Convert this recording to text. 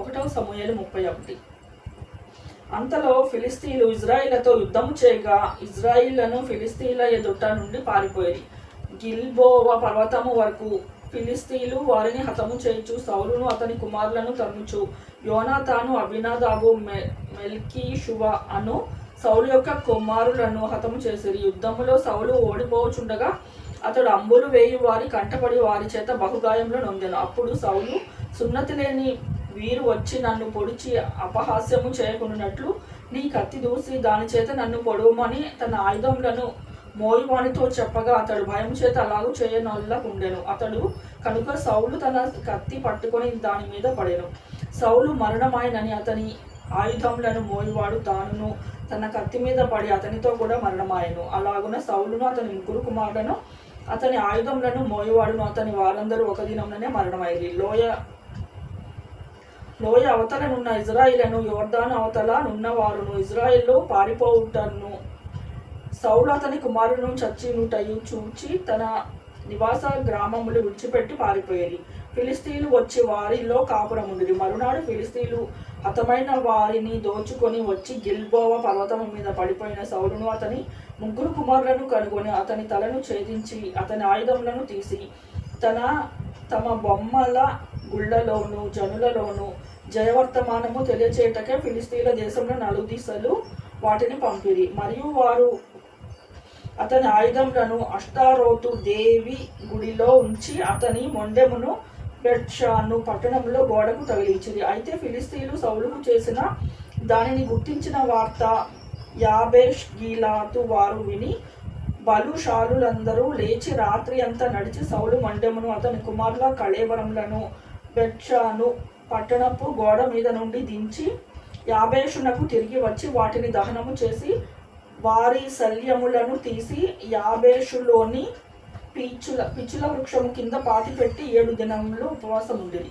1 సమూయేలు 31. అంతలో ఫిలిస్తీన్లు ఇజ్రాయిలతో యుద్ధము చేయగా ఇజ్రాయిలను ఫిలిస్తీన్ల ఎదుట నుండి పారిపోయి గిల్బోవ పర్వతము వరకు ఫిలిస్తీన్లు వారిని హతము చేయుచు సౌలును అతని కుమారులను తరుముచు యోనాతాను అబినాదాబు మెల్కీషువ అను సౌలు యొక్క కుమారులను హతము చేసిరి. యుద్ధములో సౌలు ఓడిపోచుండగా అతడు అంబులు వేయి వారి కంటపడి వారి చేత బహుగాయంలో నొందెను. అప్పుడు సౌలు సున్నతి లేని వీరు వచ్చి నన్ను పొడిచి అపహాస్యము చేయకున్నట్లు నీ కత్తి దూసి దాని చేత నన్ను పొడవమని తన ఆయుధములను మోయువానితో చెప్పగా అతడు భయం చేత అలాగూ చేయనొల్లకుండెను. అతడు కనుక సౌలు తన కత్తి పట్టుకొని దాని మీద పడెను. సౌలు మరణమాయనని అతని ఆయుధములను మోయువాడు తానును తన కత్తి మీద పడి అతనితో కూడా మరణమాయను. అలాగున సౌలును అతని 3 కుమారులను అతని ఆయుధములను మోయువాడును అతని వారందరూ ఒక దినంలోనే మరణమైరి. లోయ అవతలనున్న ఇజ్రాయిలను యోర్దాను అవతల నున్నవారును ఇజ్రాయిల్లో పారిపోవుటను సౌలు అతని కుమారులను చచ్చినుటయు చూచి తన నివాస గ్రామములు విడిచిపెట్టి పారిపోయేది. ఫిలిస్తీన్లు వచ్చి వారిలో కాపురముండిరి. మరునాడు ఫిలిస్తీన్లు హతమైన వారిని దోచుకొని వచ్చి గిల్బోవ పర్వతము మీద పడిపోయిన సౌలును అతని 3 కుమారులను కనుగొని అతని తలను ఛేదించి అతని ఆయుధములను తీసి తమ బొమ్మల గుళ్లలోను జనులలోను జయవర్తమానము తెలియచేయటకే ఫిలిస్తీన్ల దేశంలో 4 దిశలు వాటిని పంపిరి. మరియు వారు అతని ఆయుధములను అష్టారోతు దేవి గుడిలో ఉంచి అతని మొండెమును బెత్షాను పట్టణంలో గోడకు తగిలించిరి. అయితే ఫిలిస్తీన్లు సౌలుకు చేసిన దానిని గుర్తించిన వార్త యాబేష్ గీలాతు వారు విని బలుషాలులందరూ లేచి రాత్రి అంతా నడిచి సౌలు మొండెమును అతని కుమారుల కళేబరములను బెత్షాను పట్టణపు గోడ మీద నుండి దించి యాబేషునకు తిరిగి వచ్చి వాటిని దహనము చేసి వారి శల్యములను తీసి యాబేషులోని పిచ్చుల వృక్షము కింద పాతిపెట్టి 7 దినములు ఉపవాసం ఉండిరి.